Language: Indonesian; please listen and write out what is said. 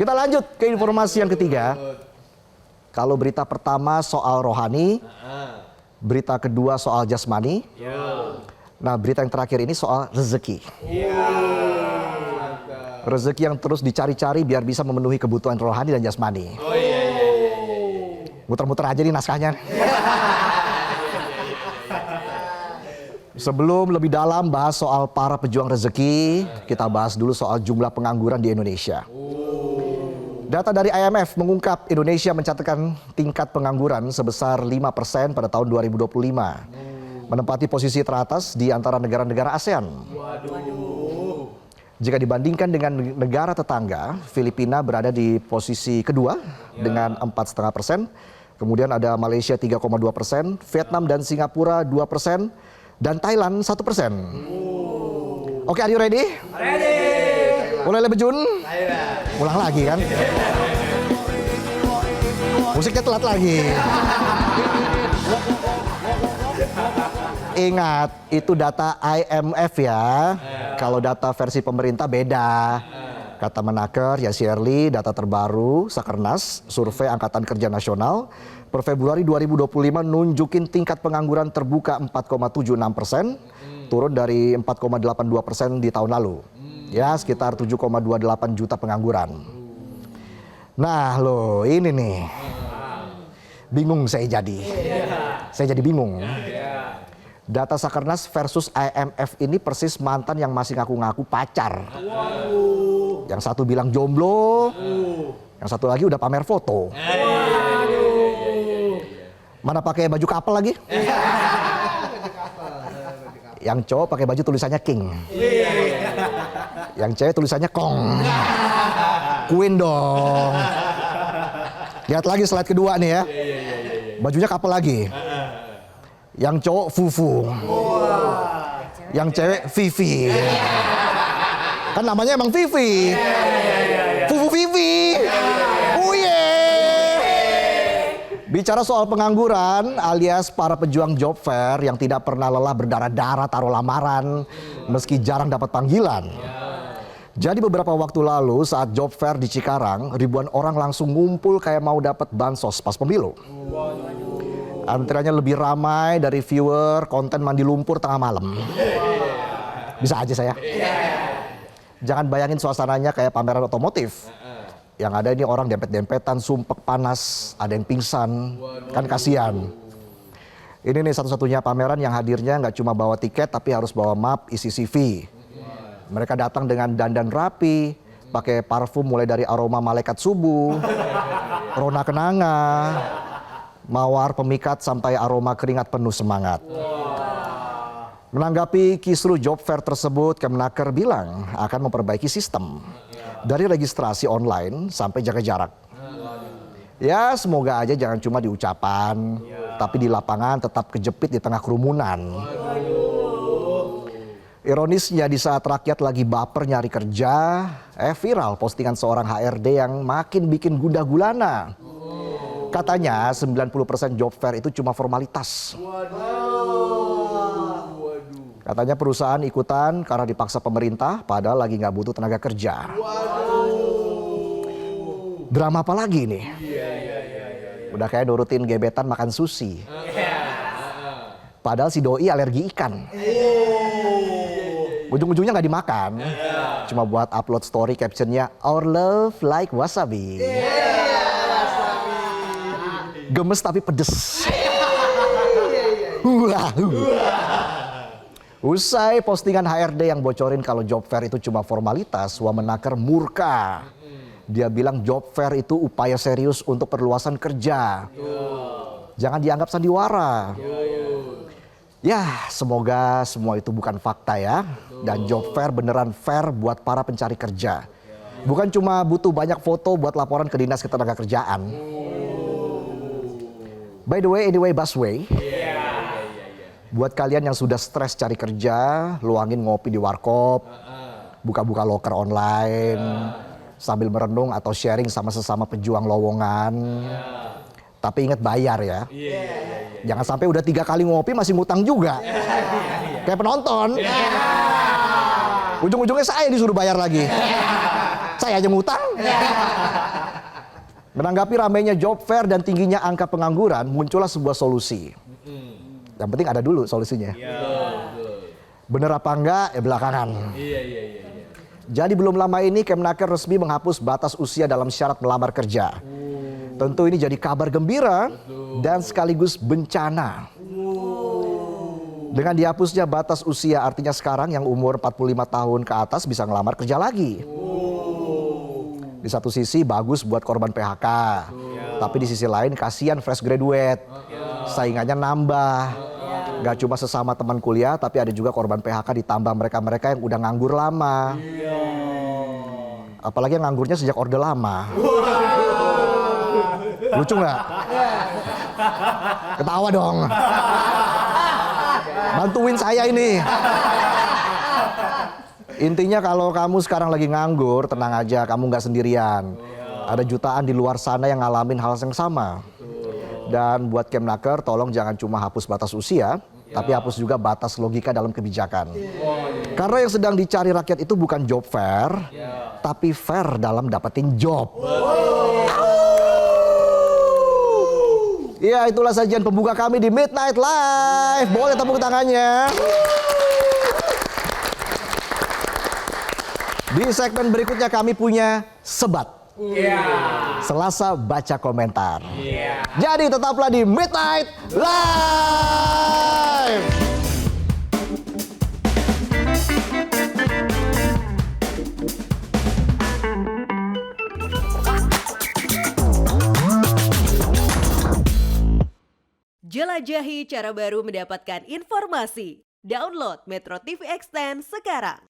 Kita lanjut ke informasi yang ketiga. Kalau berita pertama soal rohani, berita kedua soal jasmani. Nah, berita yang terakhir ini soal rezeki. Rezeki yang terus dicari-cari biar bisa memenuhi kebutuhan rohani dan jasmani. Muter-muter aja nih naskahnya. Sebelum lebih dalam bahas soal para pejuang rezeki, kita bahas dulu soal jumlah pengangguran di Indonesia. Data dari IMF mengungkap Indonesia mencatatkan tingkat pengangguran sebesar 5% pada tahun 2025. Menempati posisi teratas di antara negara-negara ASEAN. Jika dibandingkan dengan negara tetangga, Filipina berada di posisi kedua dengan 4,5%. Kemudian ada Malaysia 3,2%, Vietnam dan Singapura 2%. Dan Thailand 1%. Oke, are you ready? Ready. Mulai lebejun? Ulang lagi kan? Musiknya telat lagi. Ingat, itu data IMF ya. Kalau data versi pemerintah beda. Kata Menaker, ya Shirley, data terbaru, Sakernas, survei Angkatan Kerja Nasional, per Februari 2025 nunjukin tingkat pengangguran terbuka 4,76%, turun dari 4,82% di tahun lalu. Ya, sekitar 7,28 juta pengangguran. Nah loh, ini nih. Bingung saya jadi. Saya jadi bingung. Data Sakernas versus IMF ini persis mantan yang masih ngaku-ngaku pacar. Yang satu bilang jomblo, yang satu lagi udah pamer foto. Mana pakai baju couple lagi? Yang cowok pakai baju tulisannya king. Yang cewek tulisannya kong. Queen dong. Lihat lagi slide kedua nih ya. Bajunya couple lagi. Yang cowok Fufu. Yang cewek Vivi. Kan namanya emang Vivi. Fufu Vivi. Oh yeah. Bicara soal pengangguran alias para pejuang job fair yang tidak pernah lelah berdarah-darah taruh lamaran meski jarang dapat panggilan. Jadi beberapa waktu lalu saat job fair di Cikarang, ribuan orang langsung ngumpul kayak mau dapat bansos pas pemilu. Antriannya lebih ramai dari viewer konten mandi lumpur tengah malam. Bisa aja saya. Jangan bayangin suasananya kayak pameran otomotif. Yang ada ini orang dempet-dempetan, sumpek panas, ada yang pingsan, kan kasihan. Ini nih satu-satunya pameran yang hadirnya nggak cuma bawa tiket tapi harus bawa map isi CV. Mereka datang dengan dandan rapi, pakai parfum mulai dari aroma malaikat subuh, rona kenanga, mawar pemikat sampai aroma keringat penuh semangat. Menanggapi kisru job fair tersebut, Kemenaker bilang akan memperbaiki sistem dari registrasi online sampai jaga jarak. Ya semoga aja jangan cuma di ucapan, tapi di lapangan tetap kejepit di tengah kerumunan. Ironisnya di saat rakyat lagi baper nyari kerja, viral postingan seorang HRD yang makin bikin gundah gulana. Katanya 90% job fair itu cuma formalitas. Katanya perusahaan ikutan karena dipaksa pemerintah padahal lagi nggak butuh tenaga kerja. Drama apa lagi nih? Udah kayak nurutin gebetan makan sushi. Padahal si doi alergi ikan. Ujung-ujungnya nggak dimakan. Cuma buat upload story captionnya "Our love like wasabi". Gemes tapi pedes. Usai postingan HRD yang bocorin kalau job fair itu cuma formalitas, Wamenaker murka. Dia bilang job fair itu upaya serius untuk perluasan kerja. Jangan dianggap sandiwara. Ya, semoga semua itu bukan fakta ya. Dan job fair beneran fair buat para pencari kerja. Bukan cuma butuh banyak foto buat laporan ke Dinas Ketenagakerjaan. By the way, anyway, busway. Buat kalian yang sudah stres cari kerja, luangin ngopi di warkop, buka-buka loker online, sambil merenung atau sharing sama sesama pejuang lowongan. Tapi ingat bayar ya. Jangan sampai udah 3 kali ngopi masih ngutang juga. Kayak penonton. Ujung-ujungnya saya disuruh bayar lagi. Saya aja ngutang. Menanggapi ramainya job fair dan tingginya angka pengangguran, muncullah sebuah solusi. Yang penting ada dulu solusinya. Bener apa enggak, ya belakangan. Jadi belum lama ini Kemnaker resmi menghapus batas usia dalam syarat melamar kerja. Tentu ini jadi kabar gembira dan sekaligus bencana. Dengan dihapusnya batas usia artinya sekarang yang umur 45 tahun ke atas bisa ngelamar kerja lagi. Di satu sisi bagus buat korban PHK. Tapi di sisi lain kasihan fresh graduate. Saingannya nambah. Gak cuma sesama teman kuliah tapi ada juga korban PHK ditambah mereka-mereka yang udah nganggur lama. Apalagi yang nganggurnya sejak Orde Lama. Lucu nggak? Ketawa dong. Bantuin saya ini. Intinya kalau kamu sekarang lagi nganggur, tenang aja, kamu nggak sendirian. Ada jutaan di luar sana yang ngalamin hal yang sama. Dan buat Kemnaker, tolong jangan cuma hapus batas usia, tapi hapus juga batas logika dalam kebijakan. Karena yang sedang dicari rakyat itu bukan job fair, tapi fair dalam dapetin job. Ya, itulah sajian pembuka kami di Midnight Live. Boleh tepuk tangannya. Di segmen berikutnya kami punya Sebat. Selasa baca komentar. Jadi tetaplah di Midnight Live. Jelajahi cara baru mendapatkan informasi. Download Metro TV Extend sekarang.